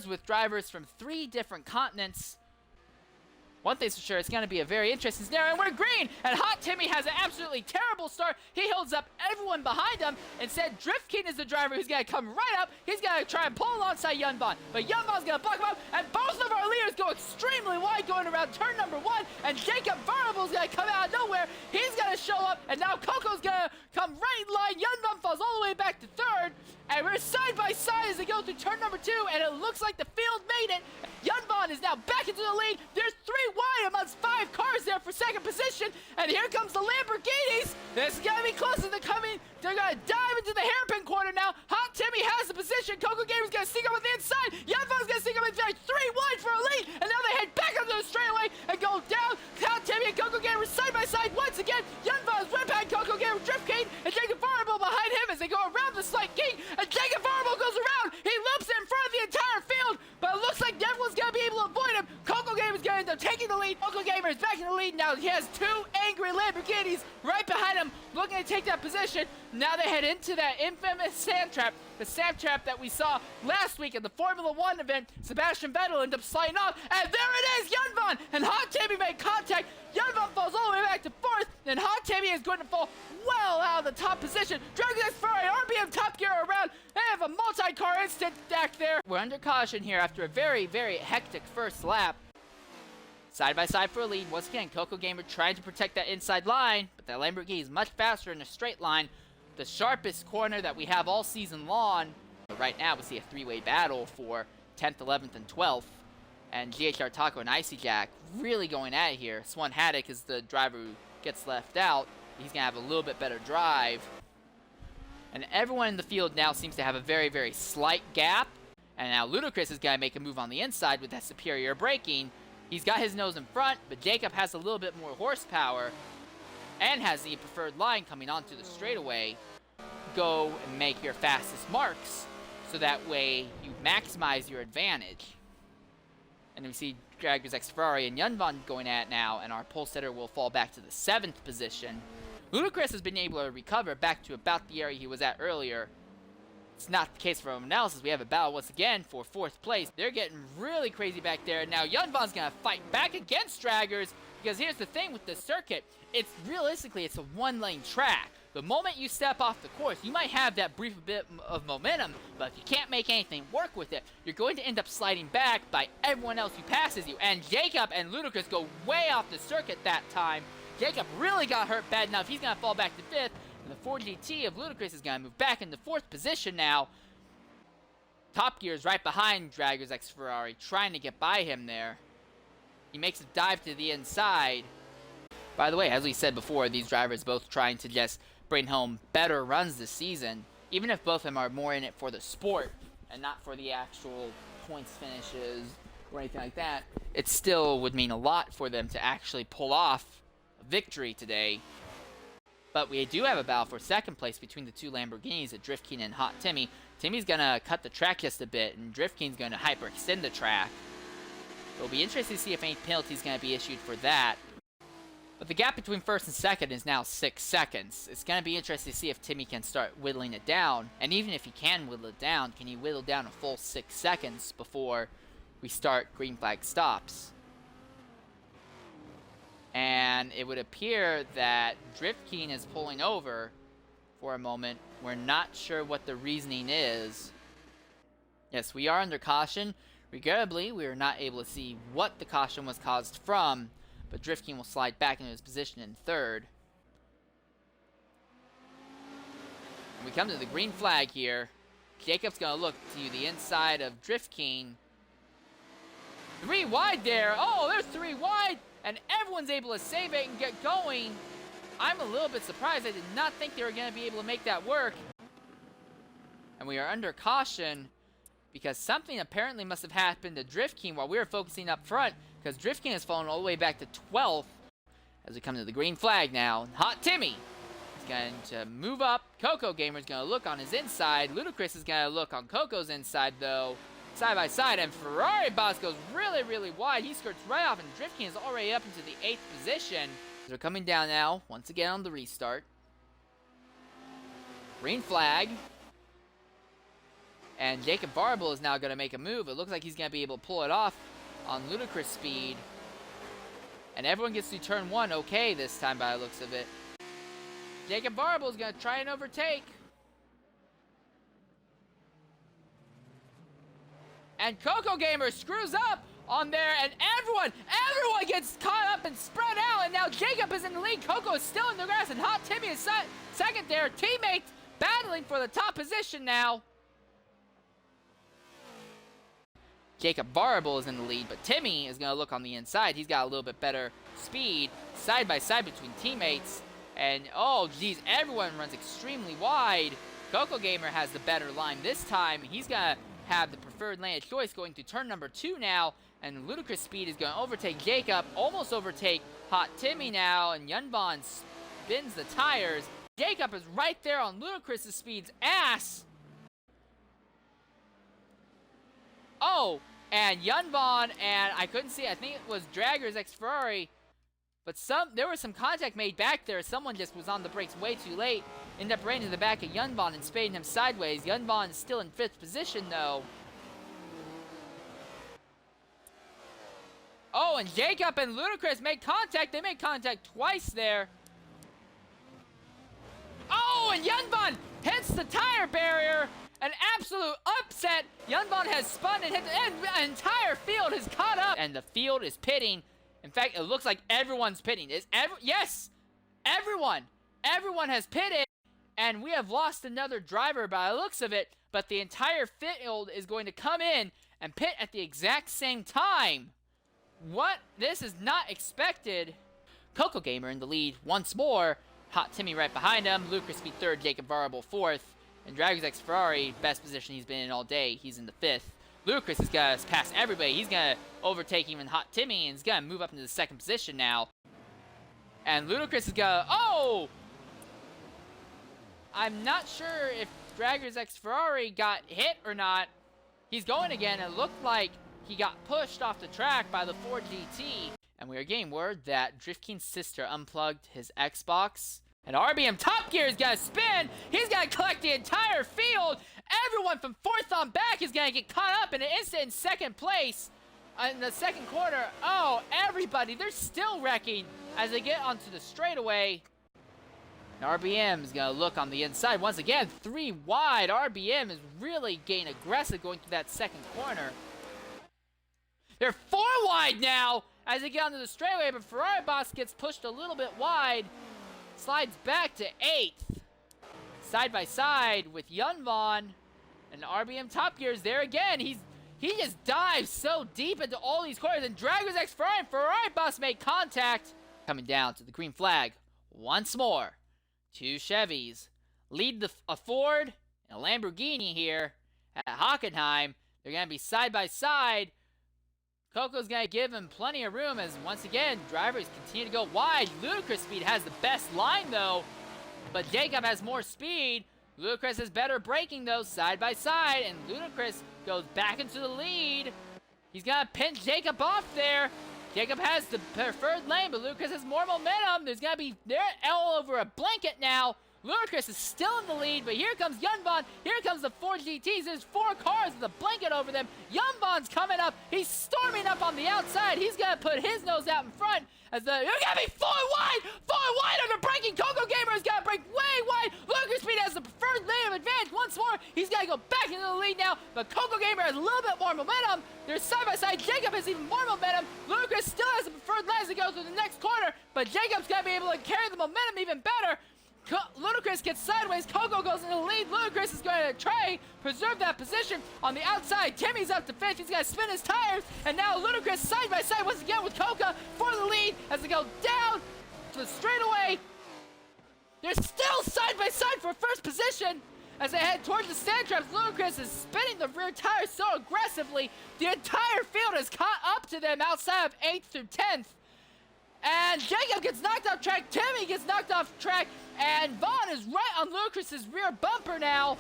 with drivers from 3 different continents. One thing's for sure, it's going to be a very interesting scenario, and we're green! And Hot Timmy has an absolutely terrible start. He holds up everyone behind him. Instead, Drift King is the driver who's going to come right up. He's going to try and pull alongside Yunbon, but Yunbon's going to buck him up, and both of our leaders go extremely wide going around turn number 1, and Jacob Variable's going to come out of nowhere. He's going to show up, and now Coco's going to come right in line. Yunbon falls all the way back to 3rd, and we're side by side as they go through turn number 2, and it looks like the field made it. Yunbon is now back into the lead. There's 3 wide amongst 5 cars there for 2nd position, and here comes the Lamborghinis. This is gonna be close to the coming. They're gonna dive into the hairpin corner now. Hot Timmy has the position. Coco Gamer's gonna sneak up on the inside. Yunbon's gonna sneak up inside. 3 wide for a lead, and now they head back onto the straightaway and go down. Hot Timmy and Coco Gamer side by side once again. Yunbon's right behind Coco Gamer, Drift King, and Jacob Variable behind him as they go around the Slight King, and Jacob Variable goes around. He loops in front of the entire field, but it looks like everyone's gonna be able to avoid him. Coco Gamer's gonna end up taking the lead. Coco Gamer is back in the lead now. He has 2 angry Lamborghinis right behind him, looking to take that position. Now they head into that infamous sand trap, the sand trap that we saw last week at the Formula 1 event. Sebastian Vettel ended up sliding off, and there it is, Yunbon and Hot Timmy make contact. Yunbon falls all the way back to 4th, and Hot Timmy is going to fall well out of the top position. Dragon X Ferrari, RBM Top Gear around. They have a multi-car instant stack there. We're under caution here after a very, very hectic first lap. Side by side for a lead. Once again, Coco Gamer trying to protect that inside line, but that Lamborghini is much faster in a straight line. The sharpest corner that we have all season long. But right now, we see a 3-way battle for 10th, 11th, and 12th. And GHR Taco and Icy Jack really going at it here. Swan Haddock is the driver who gets left out. He's going to have a little bit better drive. And everyone in the field now seems to have a very, very slight gap. And now Ludacris is going to make a move on the inside with that superior braking. He's got his nose in front, but Jacob has a little bit more horsepower and has the preferred line coming onto the straightaway. Go and make your fastest marks, so that way you maximize your advantage. And we see Draggers X Ferrari and Yunbon going at it now, and our pole sitter will fall back to the 7th position. Ludacris has been able to recover back to about the area he was at earlier. It's not the case for everyone else, as we have a battle once again for 4th place. They're getting really crazy back there. Now Yunbon's going to fight back against Draggers, because here's the thing with the circuit. It's realistically, it's a 1-lane track. The moment you step off the course, you might have that brief bit of momentum, but if you can't make anything work with it, you're going to end up sliding back by everyone else who passes you. And Jacob and Ludacris go way off the circuit that time. Jacob really got hurt bad enough. He's going to fall back to 5th. And the 4GT of Ludacris is going to move back into 4th position now. Top Gear is right behind Draggers X Ferrari, trying to get by him there. He makes a dive to the inside. By the way, as we said before, these drivers both trying to just bring home better runs this season. Even if both of them are more in it for the sport and not for the actual points finishes or anything like that, it still would mean a lot for them to actually pull off a victory today. But we do have a battle for 2nd place between the 2 Lamborghinis at Drift King and Hot Timmy. Timmy's going to cut the track just a bit, and Drift King's going to hyperextend the track. It'll be interesting to see if any penalty is going to be issued for that. But the gap between 1st and 2nd is now 6 seconds. It's going to be interesting to see if Timmy can start whittling it down. And even if he can whittle it down, can he whittle down a full 6 seconds before we start green flag stops? And it would appear that Drift King is pulling over for a moment. We're not sure what the reasoning is. Yes, we are under caution. Regrettably, we are not able to see what the caution was caused from, but Drift King will slide back into his position in 3rd. And we come to the green flag here. Jacob's going to look to the inside of Drift King. 3 wide there. Oh, there's 3 wide. And everyone's able to save it and get going. I'm a little bit surprised. I did not think they were going to be able to make that work. And we are under caution because something apparently must have happened to Drift King while we were focusing up front, because Drift King has fallen all the way back to 12th as we come to the green flag now. Hot Timmy is going to move up. Coco Gamer is going to look on his inside. Ludacris is going to look on Coco's inside, though. Side by side, and Ferrari Boss goes really, really wide. He skirts right off, and Drift King is already up into the 8th position. They're coming down now, once again on the restart. Green flag. And Jacob Varble is now going to make a move. It looks like he's going to be able to pull it off on ludicrous speed. And everyone gets to turn 1 okay this time by the looks of it. Jacob Varble is going to try and overtake. And Coco Gamer screws up on there, and everyone gets caught up and spread out, and now Jacob is in the lead. Coco is still in the grass, and Hot Timmy is second there. Teammates battling for the top position now. Jacob Varble is in the lead, but Timmy is going to look on the inside. He's got a little bit better speed, side by side between teammates. And, oh, geez, everyone runs extremely wide. Coco Gamer has the better line this time. He's going to have the preferred lane of choice going to turn number 2 now. And ludicrous speed is going to overtake Jacob, almost overtake Hot Timmy now. And Yunbon spins the tires. Jacob is right there on ludicrous speed's ass. Oh, and Yunbon, and I couldn't see, I think it was Dragger's ex-Ferrari, but there was some contact made back there. Someone just was on the brakes way too late. Ended up right into the back of Yunbon and spading him sideways. Yunbon is still in 5th position, though. Oh, and Jacob and Ludacris made contact. They made contact twice there. Oh, and Yunbon hits the tire barrier. An absolute upset. Yunbon has spun and hit the entire field has caught up. And the field is pitting. In fact, it looks like everyone's pitting. Yes! Everyone! Everyone has pitted. And we have lost another driver by the looks of it. But the entire field is going to come in and pit at the exact same time. What? This is not expected. Coco Gamer in the lead once more. Hot Timmy right behind him. Lucas Speed 3rd. Jacob Variable 4th. And Dragons X Ferrari, best position he's been in all day. He's in the 5th. Lucas is going to pass everybody. He's going to overtake even Hot Timmy, and he's going to move up into the 2nd position now. And Ludacris is going to... Oh! I'm not sure if Dragons X Ferrari got hit or not. He's going again. It looked like he got pushed off the track by the Ford GT. And we are getting word that Drift King's sister unplugged his Xbox. And RBM Top Gear is going to spin. He's going to collect the entire field. Everyone from 4th on back is going to get caught up in an instant in 2nd place in the 2nd quarter. Oh, everybody, they're still wrecking as they get onto the straightaway. And RBM is going to look on the inside. Once again, 3 wide. RBM is really getting aggressive going through that 2nd corner. They're 4 wide now as they get onto the straightaway, but Ferrari Boss gets pushed a little bit wide. Slides back to 8th. Side by side with Yunvon. And RBM Top Gear is there again. He just dives so deep into all these corners. And Dragons X Ferrari and Ferrari Bus make contact. Coming down to the green flag once more. 2 Chevys lead a Ford and a Lamborghini here at Hochenheim. They're going to be side by side. Coco's going to give him plenty of room as, once again, drivers continue to go wide. Ludicrous Speed has the best line, though, but Jacob has more speed. Ludicrous has better braking, though, side by side, and Ludicrous goes back into the lead. He's going to pinch Jacob off there. Jacob has the preferred lane, but Ludicrous has more momentum. There's going to be, they're all over a blanket now. Ludicrous is still in the lead, but here comes Yunbon. Here comes the 4 GTs. There's 4 cars with a blanket over them. Yunbon's coming up. He's storming up on the outside. He's going to put his nose out in front. As you're going to be 4 wide! 4 wide under braking. Coco Gamer is going to break way wide. Ludicrous Speed has the preferred lane of advantage once more. He's got to go back into the lead now, but Coco Gamer has a little bit more momentum. They're side by side. Jacob has even more momentum. Ludicrous still has the preferred lane as he goes to the next corner, but Jacob's going to be able to carry the momentum even better. Ludacris gets sideways. Coco goes in the lead. Ludacris is going to try preserve that position on the outside. Timmy's up to 5th. He's going to spin his tires. And now Ludacris side by side once again with Coco for the lead as they go down to the straightaway. They're still side by side for 1st position as they head towards the stand traps. Ludacris is spinning the rear tires so aggressively. The entire field has caught up to them outside of 8th through 10th. And Jacob gets knocked off track. Timmy gets knocked off track. And Vaughn is right on Ludacris' rear bumper now.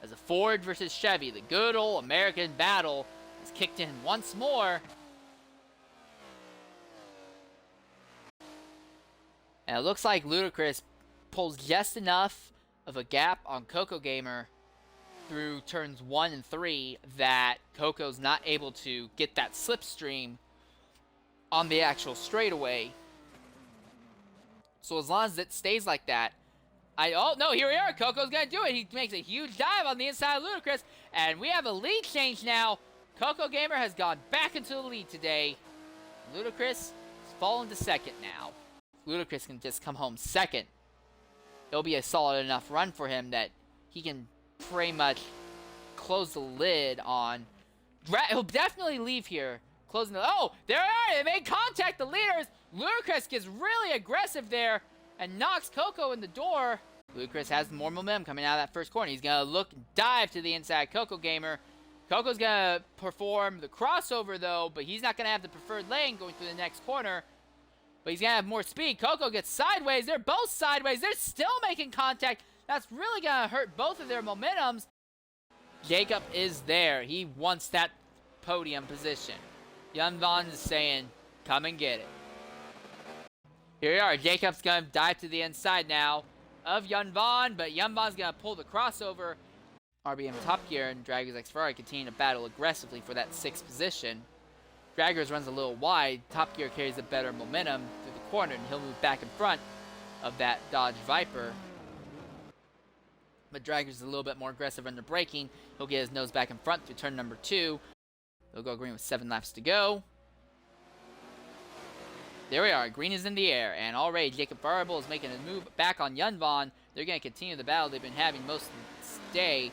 As a Ford versus Chevy, the good old American battle is kicked in once more. And it looks like Ludacris pulls just enough of a gap on Coco Gamer through turns 1 and 3 that Coco's not able to get that slipstream on the actual straightaway. So as long as it stays like that, oh no, here we are. Coco's gonna do it. He makes a huge dive on the inside of Ludacris, and we have a lead change now. Coco Gamer has gone back into the lead today. Ludacris has fallen to second now. Ludacris can just come home second. It'll be a solid enough run for him that he can pretty much close the lid on. He'll definitely leave here. Closing the. Oh, there they are. They made contact. The leaders. Ludacris gets really aggressive there and knocks Coco in the door. Ludacris has more momentum coming out of that first corner. He's going to look, dive to the inside Coco Gamer. Coco's going to perform the crossover, though, but he's not going to have the preferred lane going through the next corner. But he's going to have more speed. Coco gets sideways. They're both sideways. They're still making contact. That's really going to hurt both of their momentums. Jacob is there. He wants that podium position. Yun Von is saying, come and get it. Here we are. Jacob's going to dive to the inside now of Yun Von, but Yun Von's going to pull the crossover. RBM Top Gear and Dragger's X Ferrari continue to battle aggressively for that 6th position. Draggers runs a little wide. Top Gear carries a better momentum through the corner, and he'll move back in front of that Dodge Viper. But Draggers is a little bit more aggressive under braking. He'll get his nose back in front through turn number 2. He'll go green with 7 laps to go. There we are. Green is in the air, and already Jacob Variable is making a move back on Yun Von. They're going to continue the battle they've been having most of this day.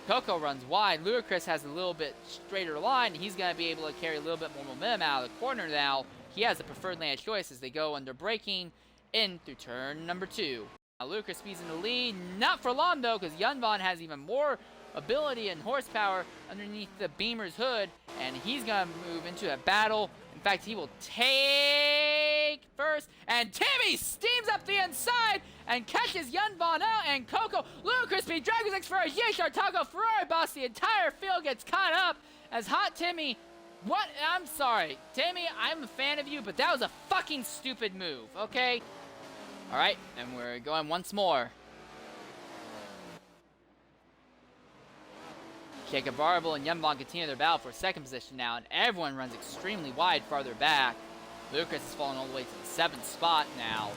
Coco runs wide. Ludacris has a little bit straighter line. He's going to be able to carry a little bit more momentum out of the corner now. He has the preferred lane of choice as they go under braking in through turn number 2. Now Ludacris speeds in the lead. Not for long, though, because Yun Von has even more ability and horsepower underneath the Beamer's hood, and he's going to move into a battle. In fact, he will take first, and Timmy steams up the inside and catches Yun Von out, and Coco, Ludacris speed, Dragons X Ferrari, Yeshar, Taco, Ferrari Boss, the entire field gets caught up as Hot Timmy, I'm sorry, Timmy, I'm a fan of you, but that was a fucking stupid move, okay? Alright, and we're going once more. Jacob Variable and Yun Von continue their battle for 2nd position now, and everyone runs extremely wide farther back. Ludacris has fallen all the way to the 7th spot now.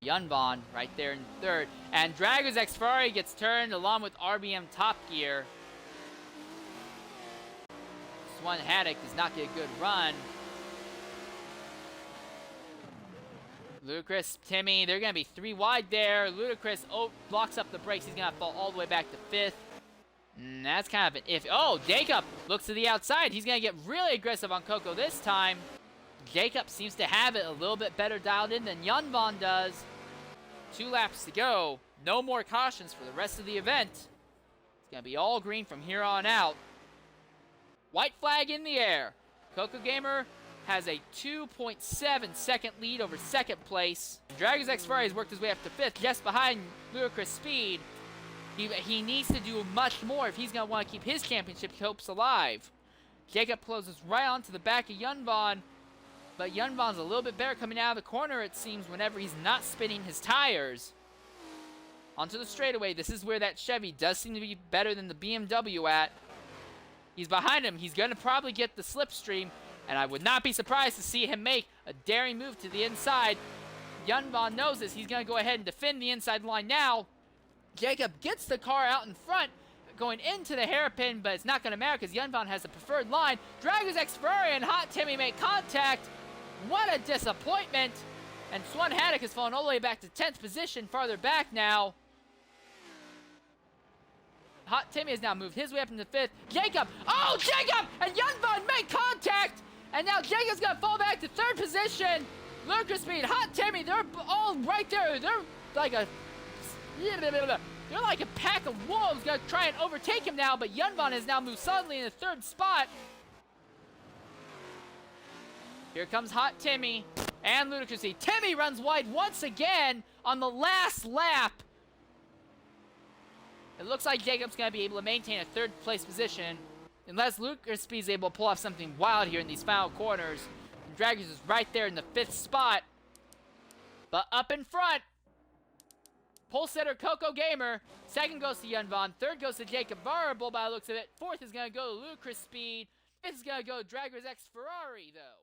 Yun Von right there in 3rd. And Dragons X Ferrari gets turned along with RBM Top Gear. Swan Haddock does not get a good run. Ludacris, Timmy, they're going to be 3 wide there. Ludacris blocks up the brakes. He's going to fall all the way back to 5th. That's kind of an iffy. Oh, Jacob looks to the outside. He's going to get really aggressive on Coco this time. Jacob seems to have it a little bit better dialed in than Yun Von does. 2 laps to go. No more cautions for the rest of the event. It's going to be all green from here on out. White flag in the air. Coco Gamer has a 2.7 second lead over 2nd place. Dragons X Ferrari has worked his way up to 5th, just behind Ludacris Speed. He needs to do much more if he's going to want to keep his championship hopes alive. Jacob closes right onto the back of Yun Von, but Yun Von's a little bit better coming out of the corner, it seems, whenever he's not spinning his tires. Onto the straightaway. This is where that Chevy does seem to be better than the BMW at. He's behind him. He's going to probably get the slipstream, and I would not be surprised to see him make a daring move to the inside. Yun Von knows this. He's going to go ahead and defend the inside line now. Jacob gets the car out in front, going into the hairpin, but it's not going to matter because Yun Von has the preferred line. Dragons X Ferrari and Hot Timmy make contact. What a disappointment. And Swan Haddock has fallen all the way back to 10th position, farther back now. Hot Timmy has now moved his way up into 5th. Jacob! Oh, Jacob! And Yun Von make contact! And now Jacob's going to fall back to 3rd position. Ludacris Speed, Hot Timmy, they're all right there. They're like a pack of wolves going to try and overtake him now, but Yun Von has now moved suddenly in the 3rd spot. Here comes Hot Timmy and Ludacris. Timmy runs wide once again on the last lap. It looks like Jacob's going to be able to maintain a 3rd place position unless Ludacris is able to pull off something wild here in these final corners. And Dragons is right there in the 5th spot. But up in front, pole setter Coco Gamer Second goes to Yun Von. Third goes to Jacob Variable by the looks of it. Fourth is going to go to Ludicrous Speed. Fifth is going to go to Dragger's X Ferrari, though.